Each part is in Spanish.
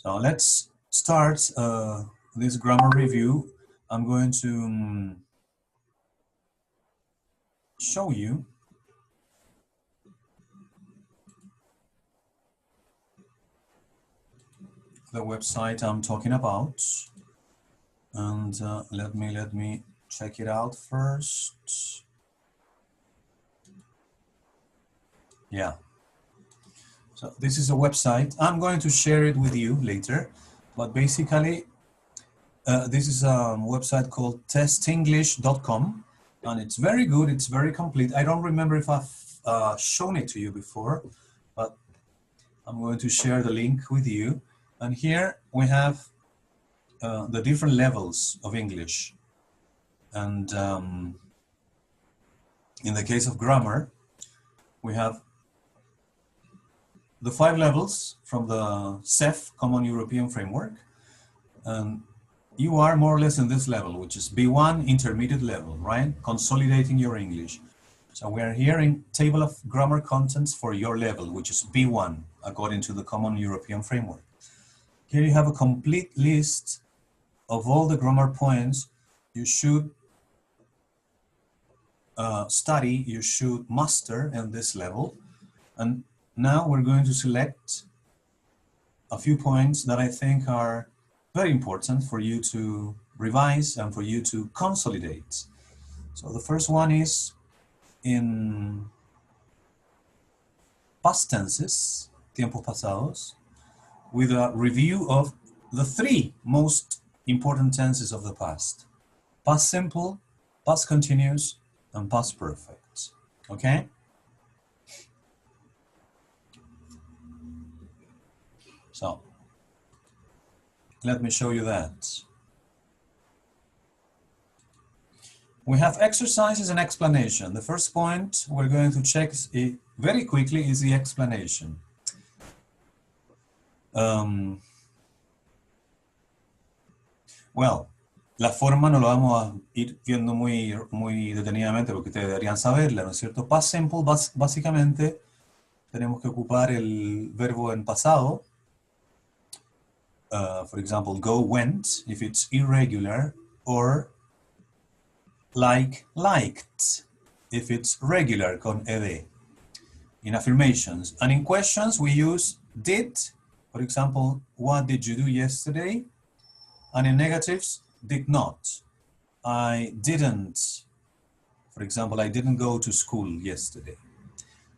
So let's start this grammar review. I'm going to show you the website I'm talking about, and let me check it out first. Yeah. So this is a website. I'm going to share it with you later, but basically this is a website called testenglish.com, and it's very good. It's very complete. I don't remember if I've shown it to you before, but I'm going to share the link with you. And here we have the different levels of English. And in the case of grammar, we have the 5 levels from the CEF, Common European Framework. And you are more or less in this level, which is B1 intermediate level, right? Consolidating your English. So we are here in table of grammar contents for your level, which is B1, according to the Common European Framework. Here you have a complete list of all the grammar points you should study, you should master in this level. And now we're going to select a few points that I think are very important for you to revise and for you to consolidate. So the first one is in past tenses, tiempos pasados, with a review of the 3 most important tenses of the past: past simple, past continuous, and past perfect. Okay? So let me show you that. We have exercises and explanation. The first point we're going to check very quickly is the explanation. Well, la forma no lo vamos a ir viendo muy detenidamente porque ustedes deberían saberla, ¿no es cierto? Past simple, básicamente tenemos que ocupar el verbo en pasado. For example, go, went, if it's irregular, or like, liked, if it's regular, con ed. In affirmations. And in questions, we use did, for example, what did you do yesterday? And in negatives, did not. I didn't, for example, I didn't go to school yesterday.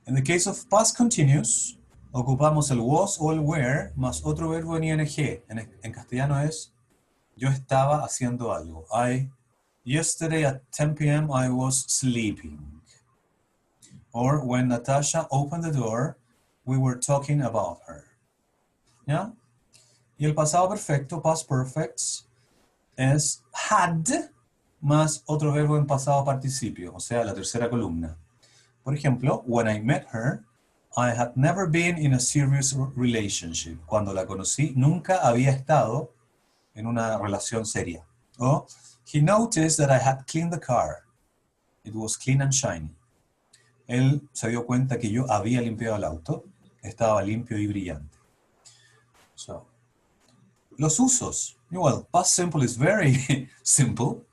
In the case of past continuous, ocupamos el was o el were más otro verbo en ing. En castellano es yo estaba haciendo algo. Yesterday at 10 p.m. I was sleeping. Or when Natasha opened the door, we were talking about her. ¿Ya? Y el pasado perfecto, past perfects, es had más otro verbo en pasado participio, o sea, la tercera columna. Por ejemplo, when I met her, I had never been in a serious relationship. Cuando la conocí, nunca había estado en una relación seria. O, he noticed that I had cleaned the car. It was clean and shiny. Él se dio cuenta que yo había limpiado el auto. Estaba limpio y brillante. So, los usos. Well, past simple is very simple.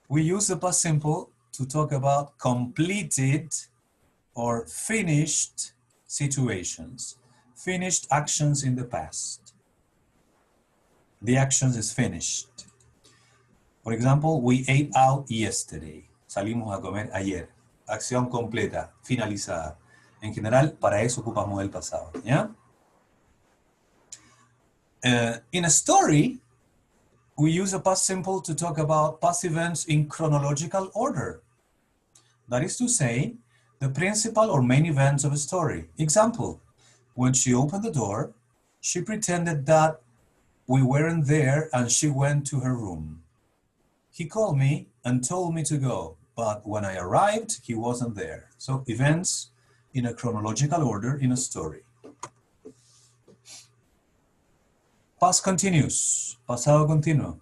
We use the past simple to talk about completed or finished situations, finished actions in the past. The actions is finished. For example, we ate out yesterday. Salimos a comer ayer. Acción completa, finalizada. En general, para eso ocupamos el pasado. ¿Ya? In a story, we use a past simple to talk about past events in chronological order. That is to say, the principal or main events of a story. Example, when she opened the door, she pretended that we weren't there and she went to her room. He called me and told me to go, but when I arrived, he wasn't there. So events in a chronological order in a story. Past continuous, pasado continuo.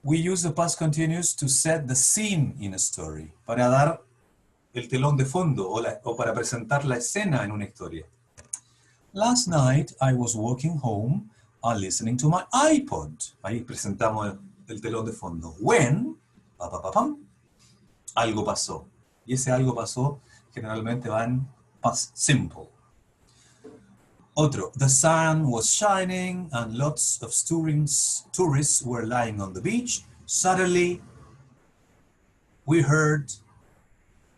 We use the past continuous to set the scene in a story, para dar el telón de fondo o para presentar la escena en una historia. Last night, I was walking home I'm listening to my iPod. Ahí presentamos el telón de fondo. When, pa, pa, pa, pam, algo pasó. Y ese algo pasó generalmente va en past simple. Otro, the sun was shining and lots of tourists were lying on the beach. Suddenly, we heard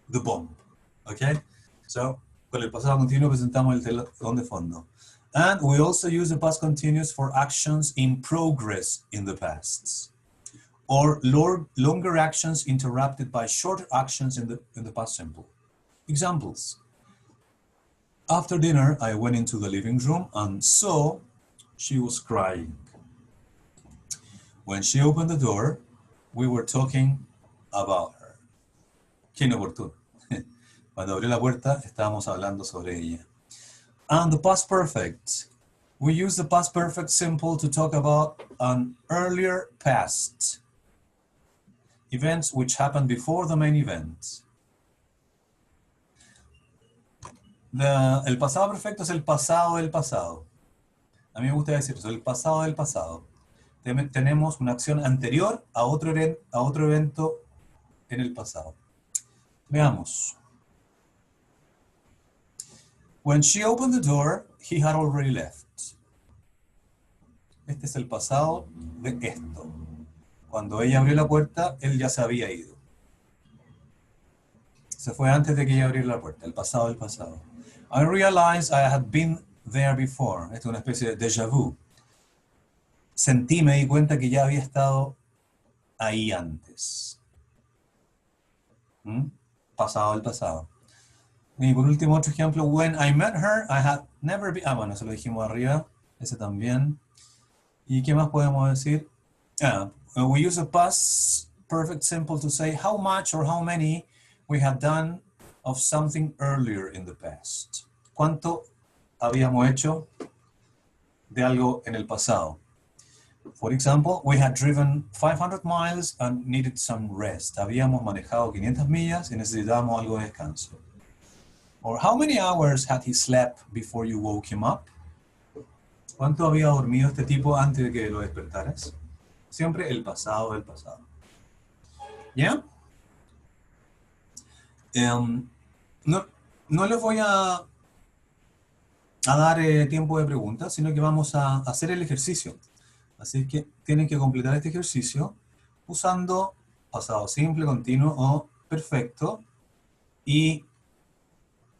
the bomb. Okay? So, con el pasado continuo presentamos el telón de fondo. And we also use the past continuous for actions in progress in the past. Or longer actions interrupted by shorter actions in the past simple. Examples. After dinner, I went into the living room and saw she was crying. When she opened the door, we were talking about her. Qué inoportuno. Cuando abrió la puerta, estábamos hablando sobre ella. And the past perfect. We use the past perfect simple to talk about an earlier past. Events which happened before the main event. El pasado perfecto es el pasado del pasado. A mí me gusta decir eso, el pasado del pasado. Tenemos una acción anterior a otro evento en el pasado. Veamos. When she opened the door, he had already left. Este es el pasado de esto. Cuando ella abrió la puerta, él ya se había ido. Se fue antes de que ella abriera la puerta, el pasado del pasado. I realized I had been there before. Esto es una especie de déjà vu. Me di cuenta que ya había estado ahí antes. Pasado del pasado. Y por último, otro ejemplo. When I met her, I had never been... bueno, eso lo dijimos arriba. Ese también. ¿Y qué más podemos decir? We use a past perfect simple to say how much or how many we had done of something earlier in the past. ¿Cuánto habíamos hecho de algo en el pasado? For example, we had driven 500 miles and needed some rest. Habíamos manejado 500 millas y necesitábamos algo de descanso. Or how many hours had he slept before you woke him up? ¿Cuánto había dormido este tipo antes de que lo despertaras? Siempre el pasado del pasado. ¿Ya? No les voy a dar tiempo de preguntas, sino que vamos a hacer el ejercicio. Así que tienen que completar este ejercicio usando pasado simple, continuo o perfecto. Y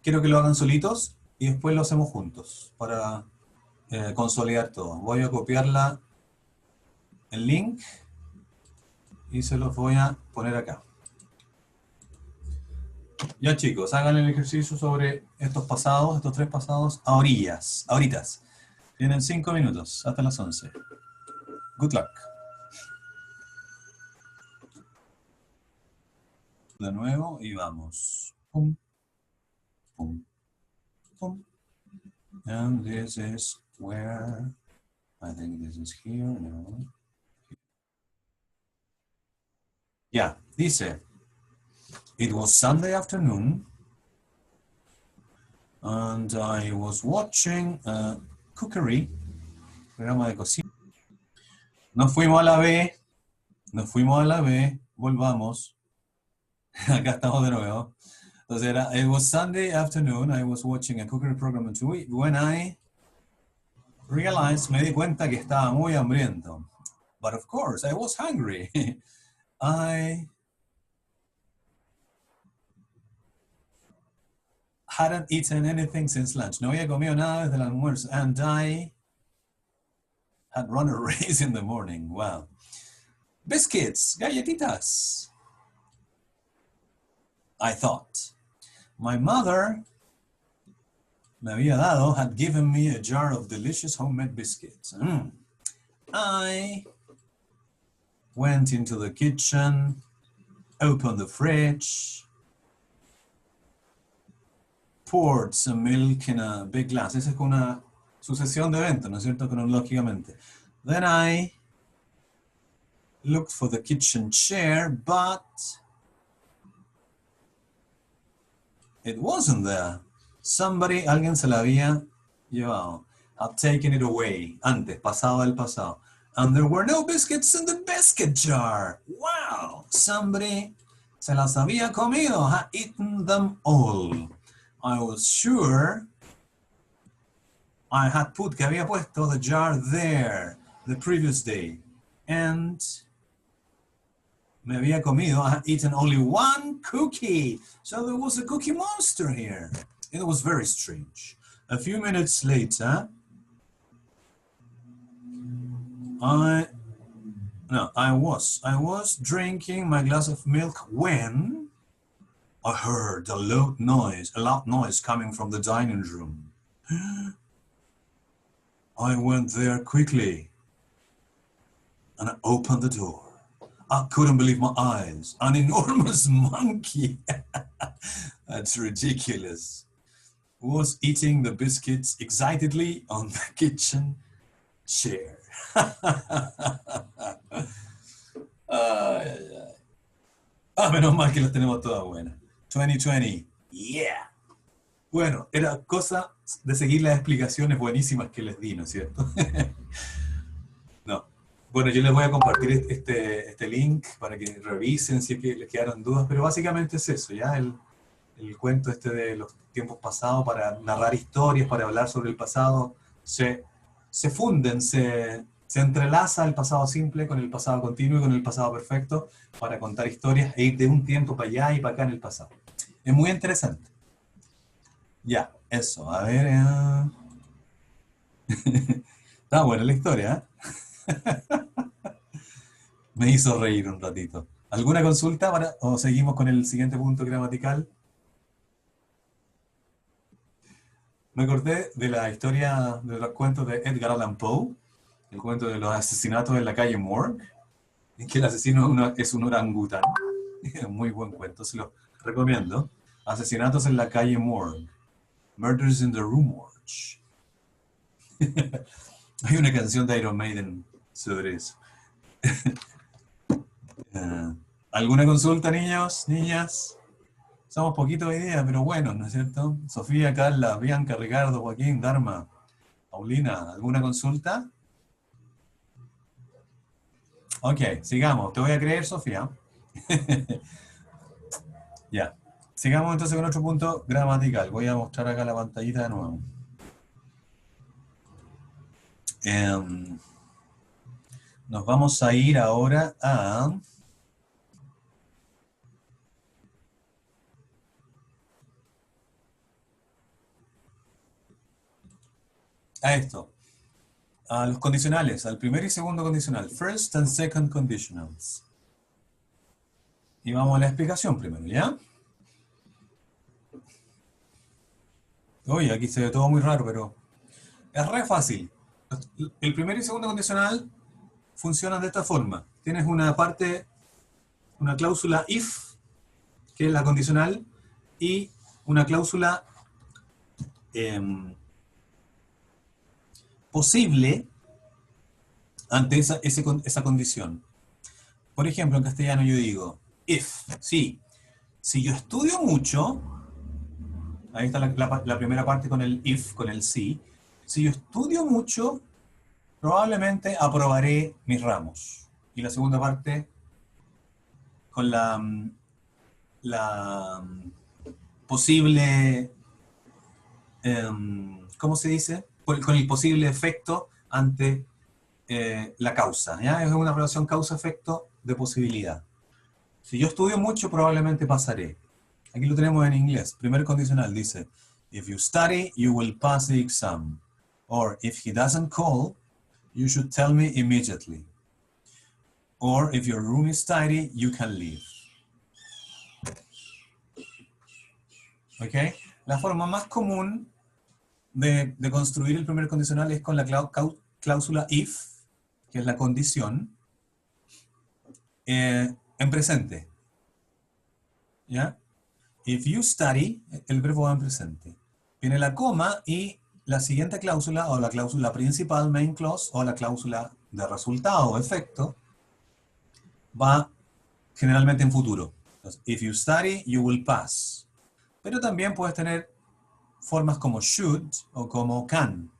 quiero que lo hagan solitos y después lo hacemos juntos para consolidar todo. Voy a copiar el link y se los voy a poner acá. Ya chicos, hagan el ejercicio sobre estos tres pasados, ahoritas. Tienen 5 minutos, hasta las 11. Good luck. De nuevo y vamos. Pum, pum, pum. And this is where, I think this is here, no. Ya, dice, it was Sunday afternoon and I was watching Cookery, programa de cocina. Nos fuimos a la B, volvamos. Acá estamos de nuevo. Entonces it was Sunday afternoon, I was watching a cookery program on TV when I realized, me di cuenta que estaba muy hambriento. But of course, I was hungry. I hadn't eaten anything since lunch. No había comido nada desde el almuerzo. And I had run a race in the morning. Wow. Biscuits, galletitas. I thought. My mother me había dado, had given me a jar of delicious homemade biscuits. I went into the kitchen, opened the fridge, poured some milk in a big glass. Esa es como una sucesión de eventos, ¿no es cierto? Cronológicamente. Then I looked for the kitchen chair, but it wasn't there. Alguien se la había llevado. I've taken it away. Antes, pasado del pasado. And there were no biscuits in the biscuit jar. Wow! Somebody se las había comido, had eaten them all. I was sure I had put, que había puesto the jar there the previous day. And me había comido, I had eaten only one cookie. So there was a cookie monster here. It was very strange. A few minutes later, I was drinking my glass of milk when I heard a loud noise coming from the dining room. I went there quickly and I opened the door. I couldn't believe my eyes. An enormous monkey, that's ridiculous, was eating the biscuits excitedly on the kitchen chair. Menos mal que las tenemos todas buenas. 2020, yeah. Bueno, era cosa de seguir las explicaciones buenísimas que les di, ¿no es cierto? No. Bueno, yo les voy a compartir este link para que revisen si es que les quedaron dudas, pero básicamente es eso, ¿ya? El cuento de los tiempos pasados para narrar historias, para hablar sobre el pasado, se funden, se entrelaza el pasado simple con el pasado continuo y con el pasado perfecto para contar historias e ir de un tiempo para allá y para acá en el pasado. Es muy interesante. Ya, eso, a ver. Está buena la historia, ¿eh? Me hizo reír un ratito. ¿Alguna consulta o seguimos con el siguiente punto gramatical? Me acordé de la historia de los cuentos de Edgar Allan Poe, el cuento de los asesinatos en la calle Morgue, en que el asesino es un orangután. Muy buen cuento, se lo recomiendo. Asesinatos en la calle Morgue. Murders in the Rue Morgue. Hay una canción de Iron Maiden sobre eso. ¿Alguna consulta, niños, niñas? Somos poquitos hoy día, pero bueno, ¿no es cierto? Sofía, Carla, Bianca, Ricardo, Joaquín, Dharma, Paulina, ¿alguna consulta? Ok, sigamos. Te voy a creer, Sofía. Ya. Sigamos entonces con otro punto gramatical. Voy a mostrar acá la pantallita de nuevo. Nos vamos a ir ahora a esto. A los condicionales, al primer y segundo condicional. First and second conditionals. Y vamos a la explicación primero, ¿ya? Oye, aquí se ve todo muy raro, pero es re fácil. El primer y segundo condicional funcionan de esta forma. Tienes una parte, una cláusula if, que es la condicional, y una cláusula posible ante esa condición. Por ejemplo, en castellano yo digo, if, sí, si yo estudio mucho, ahí está la primera parte con el if, con el sí, si yo estudio mucho, probablemente aprobaré mis ramos. Y la segunda parte con la posible, ¿cómo se dice? Con el posible efecto ante la causa, ¿ya? Es una relación causa-efecto de posibilidad. Si yo estudio mucho, probablemente pasaré. Aquí lo tenemos en inglés. Primer condicional dice, if you study, you will pass the exam. Or if he doesn't call, you should tell me immediately. Or if your room is tidy, you can leave. ¿Ok? La forma más común de construir el primer condicional es con la cláusula if, que es la condición, en presente. ¿Ya? If you study, el verbo va en presente. Viene la coma y la siguiente cláusula, o la cláusula principal, main clause, o la cláusula de resultado o efecto, va generalmente en futuro. Entonces, if you study, you will pass. Pero también puedes tener formas como should o como can.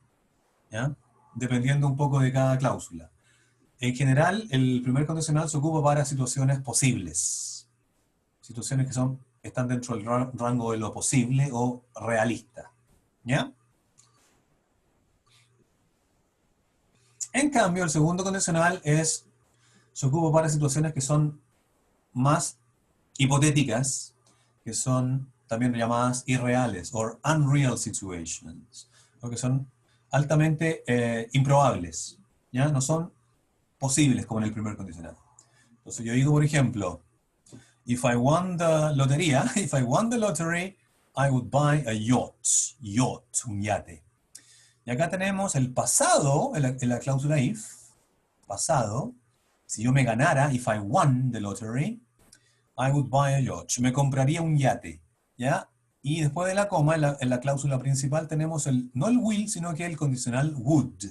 ¿ya? Dependiendo un poco de cada cláusula. En general, el primer condicional se ocupa para situaciones posibles, situaciones que están dentro del rango de lo posible o realista, ¿ya? En cambio, el segundo condicional se ocupa para situaciones que son más hipotéticas, que son también llamadas irreales, o unreal situations, o que son altamente improbables, ¿ya? No son posibles como en el primer condicional. Entonces yo digo, por ejemplo, if I won the lotería, if I won the lottery, I would buy a yacht, un yate. Y acá tenemos el pasado, en la cláusula if, pasado, si yo me ganara, if I won the lottery, I would buy a yacht. Me compraría un yate, ¿ya? Y después de la coma, en la cláusula principal tenemos no el will, sino que el condicional would,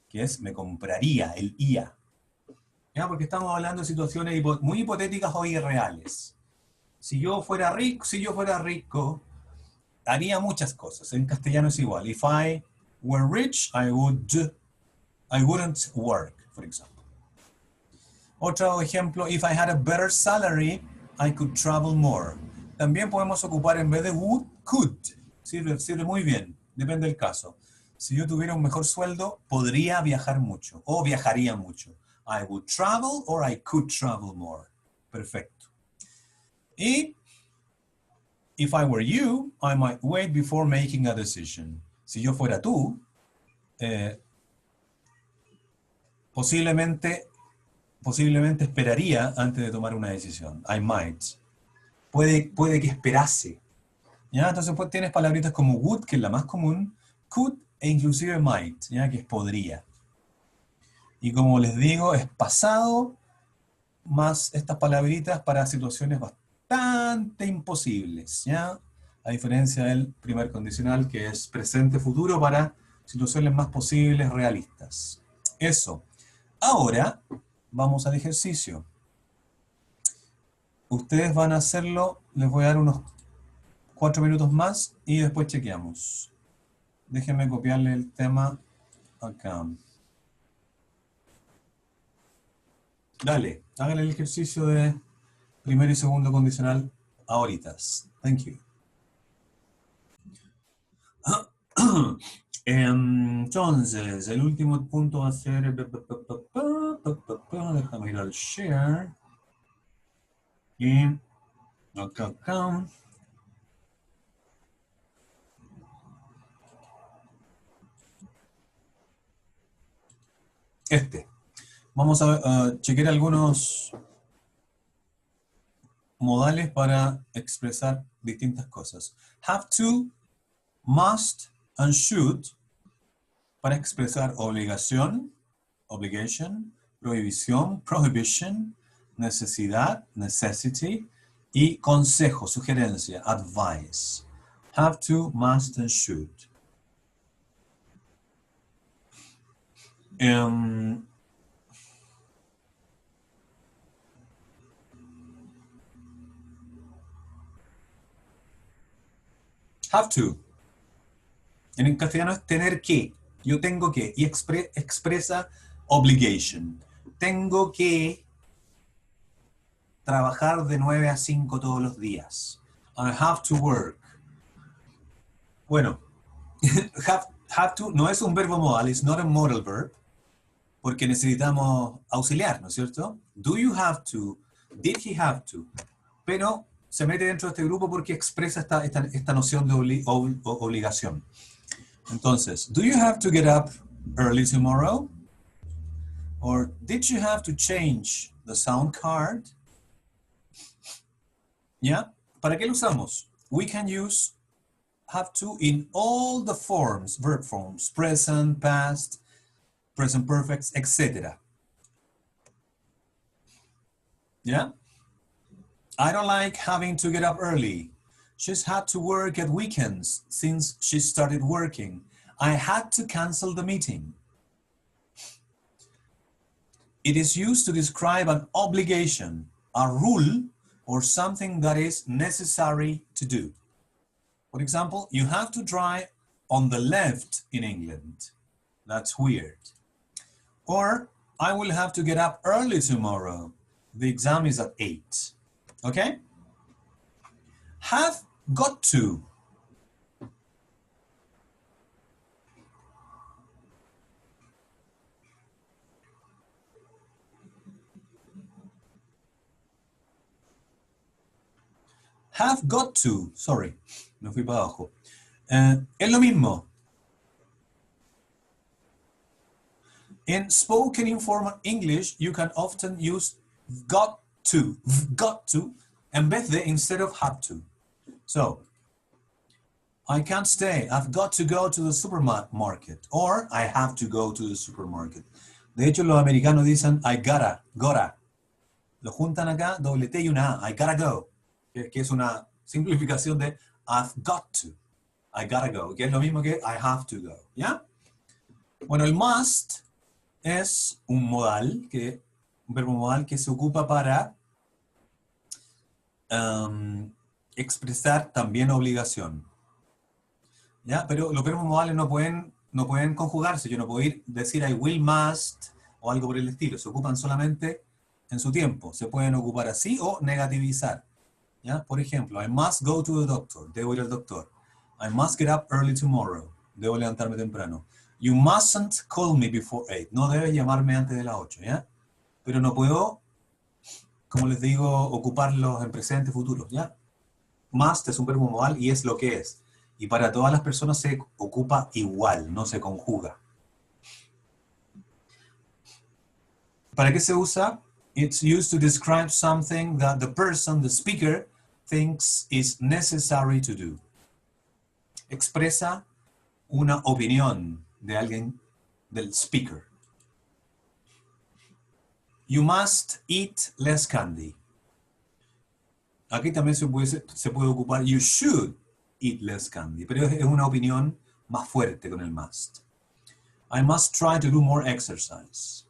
que es me compraría, el ia. ¿Ya? Porque estamos hablando de situaciones muy hipotéticas o irreales. Si yo fuera rico, haría muchas cosas. En castellano es igual. If I were rich, I wouldn't work, for example. Otro ejemplo, if I had a better salary, I could travel more. También podemos ocupar en vez de would, could. Sirve muy bien, depende del caso. Si yo tuviera un mejor sueldo, podría viajar mucho o viajaría mucho. I would travel or I could travel more. Perfecto. Y if I were you, I might wait before making a decision. Si yo fuera tú, posiblemente esperaría antes de tomar una decisión. I might. Puede que esperase. ¿Ya? Entonces pues, tienes palabritas como would, que es la más común, could e inclusive might, ¿ya? Que es podría. Y como les digo, es pasado más estas palabritas para situaciones bastante imposibles, ¿ya? A diferencia del primer condicional, que es presente-futuro para situaciones más posibles, realistas. Eso. Ahora, vamos al ejercicio. Ustedes van a hacerlo, les voy a dar unos 4 minutos más y después chequeamos. Déjenme copiarle el tema acá. Dale, hagan el ejercicio de primero y segundo condicional ahorita. Thank you. Entonces, el último punto va a ser... Déjame ir al share. Y acá. Vamos a chequear algunos modales para expresar distintas cosas. Have to, must, and should para expresar obligación, obligation, prohibición, prohibition, necesidad, necessity, y consejo, sugerencia, advice. Have to, must, and should. Have to. En castellano es tener que. Yo tengo que. Y expresa obligation. Tengo que trabajar de 9 a 5 todos los días. I have to work. Bueno, have to no es un verbo modal, it's not a modal verb, porque necesitamos auxiliar, ¿no es cierto? Do you have to? Did he have to? Pero se mete dentro de este grupo porque expresa esta noción de obligación. Entonces, do you have to get up early tomorrow? Or did you have to change the sound card? ¿Ya? ¿Para qué lo usamos? We can use have to in all the forms, verb forms, present, past, present perfect, etc. ¿Ya? I don't like having to get up early. She's had to work at weekends since she started working. I had to cancel the meeting. It is used to describe an obligation, a rule, or something that is necessary to do. For example, you have to drive on the left in England. That's weird. Or, I will have to get up early tomorrow. The exam is at 8. Okay? Have got to. Have got to. Sorry, me fui para abajo. Es lo mismo. In spoken informal English, you can often use got to, en vez de instead of have to. So, I can't stay. I've got to go to the supermarket. Or, I have to go to the supermarket. De hecho, los americanos dicen I gotta. Lo juntan acá, doble T y una A. I gotta go. Que es una simplificación de I've got to. I gotta go. Que es lo mismo que I have to go. ¿Ya? Bueno, el must es un verbo modal que se ocupa para expresar también obligación. ¿Ya? Pero los verbos modales no pueden conjugarse. Yo no puedo decir I will, must o algo por el estilo. Se ocupan solamente en su tiempo. Se pueden ocupar así o negativizar. ¿Ya? Por ejemplo, I must go to the doctor. Debo ir al doctor. I must get up early tomorrow. Debo levantarme temprano. You mustn't call me before 8. No debes llamarme antes de las 8, ¿ya? Pero no puedo, como les digo, ocuparlos en presente, futuro, ¿ya? Must es un verbo modal y es lo que es. Y para todas las personas se ocupa igual, no se conjuga. ¿Para qué se usa? It's used to describe something that the person, the speaker, thinks is necessary to do. Expresa una opinión de alguien, del speaker. You must eat less candy. Aquí también se puede ocupar you should eat less candy, pero es una opinión más fuerte con el must. I must try to do more exercise.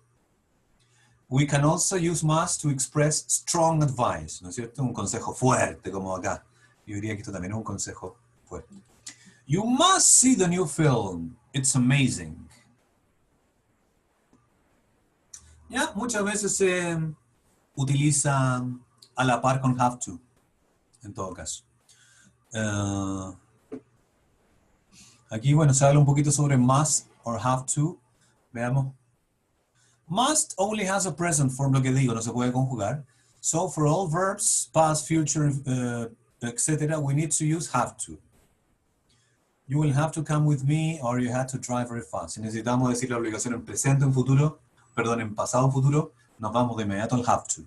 We can also use must to express strong advice, ¿no es cierto? Un consejo fuerte, como acá. Yo diría que esto también es un consejo fuerte. You must see the new film. It's amazing. Ya, muchas veces se utiliza a la par con have to, en todo caso. Aquí, bueno, se habla un poquito sobre must or have to. Veamos. Must only has a present form, lo que digo, no se puede conjugar. So for all verbs, past, future, etc., we need to use have to. You will have to come with me or you had to drive very fast. Si necesitamos decir la obligación en presente, en futuro, perdón, en pasado, en futuro, nos vamos de inmediato al have to.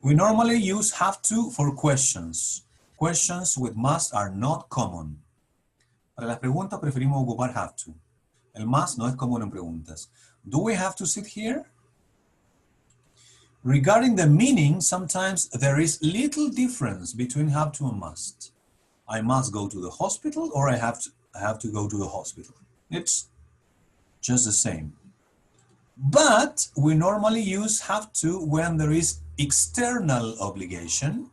We normally use have to for questions. Questions with must are not common. Para las preguntas preferimos ocupar have to. El must no es común en preguntas. Do we have to sit here? Regarding the meaning, sometimes there is little difference between have to and must. I must go to the hospital or I have to go to the hospital. It's just the same. But we normally use have to when there is external obligation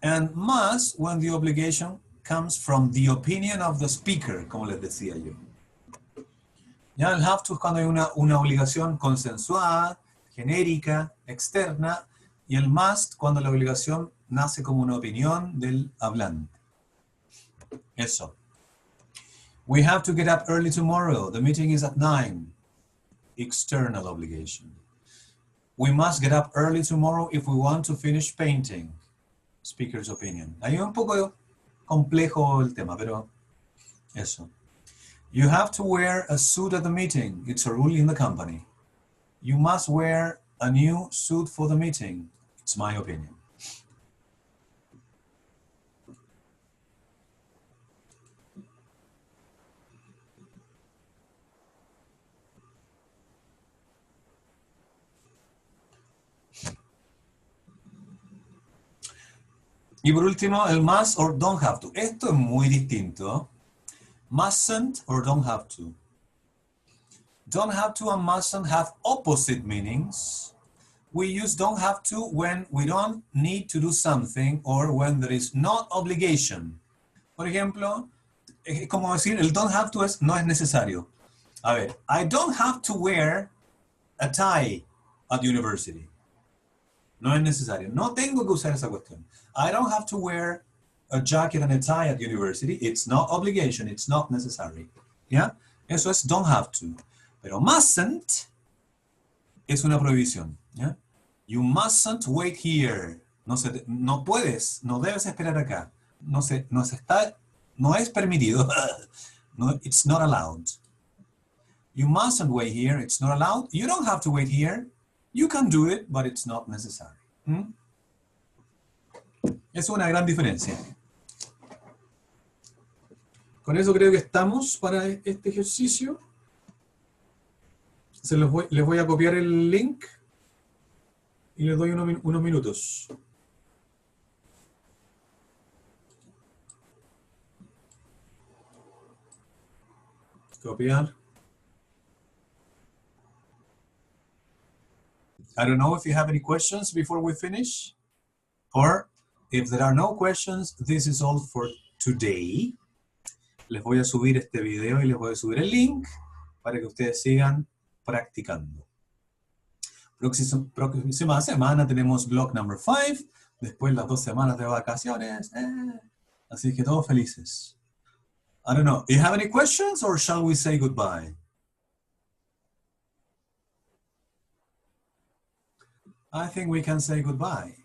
and must when the obligation comes from the opinion of the speaker, como les decía yo. Ya el have to es cuando hay una obligación consensuada, genérica, externa, y el must cuando la obligación nace como una opinión del hablante. Eso. We have to get up early tomorrow. The meeting is at 9. External obligation. We must get up early tomorrow if we want to finish painting. Speaker's opinion. Ahí es un poco complejo el tema, pero eso. You have to wear a suit at the meeting. It's a rule in the company. You must wear a new suit for the meeting. It's my opinion. Y por último, el must or don't have to. Esto es muy distinto. Mustn't or don't have to. Don't have to and mustn't have opposite meanings. We use don't have to when we don't need to do something or when there is not obligation. Por ejemplo, Es como decir, el don't have to no es necesario. A ver, I don't have to wear a tie at university. No es necesario. No tengo que usar esa cuestión. I don't have to wear a jacket and a tie at university. It's not obligation. It's not necessary. ¿Ya? Eso es don't have to. Pero mustn't es una prohibición. ¿Ya? You mustn't wait here. No puedes, no debes esperar acá. No es permitido. No, it's not allowed. You mustn't wait here. It's not allowed. You don't have to wait here. You can do it, but it's not necessary. ¿Mm? Es una gran diferencia. Con eso creo que estamos para este ejercicio. Les voy a copiar el link y les doy unos minutos. Copiar. I don't know if you have any questions before we finish, or if there are no questions, this is all for today. Les voy a subir este video y les voy a subir el link para que ustedes sigan practicando. Próxima semana tenemos block number 5, después las 2 semanas de vacaciones. Así que todos felices. I don't know, do you have any questions or shall we say goodbye? I think we can say goodbye.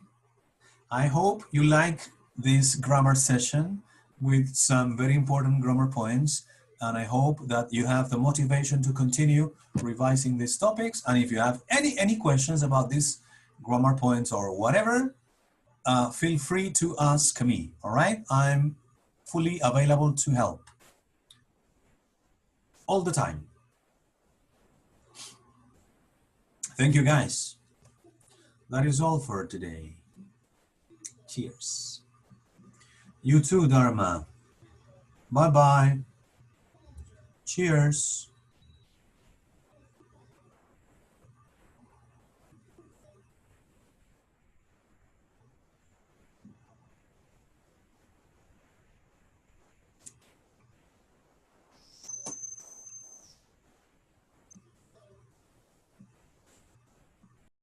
I hope you like this grammar session with some very important grammar points, and I hope that you have the motivation to continue revising these topics. And if you have any questions about these grammar points or whatever, feel free to ask me, all right? I'm fully available to help. All the time. Thank you, guys. That is all for today. Cheers. You too, Dharma. Bye-bye. Cheers.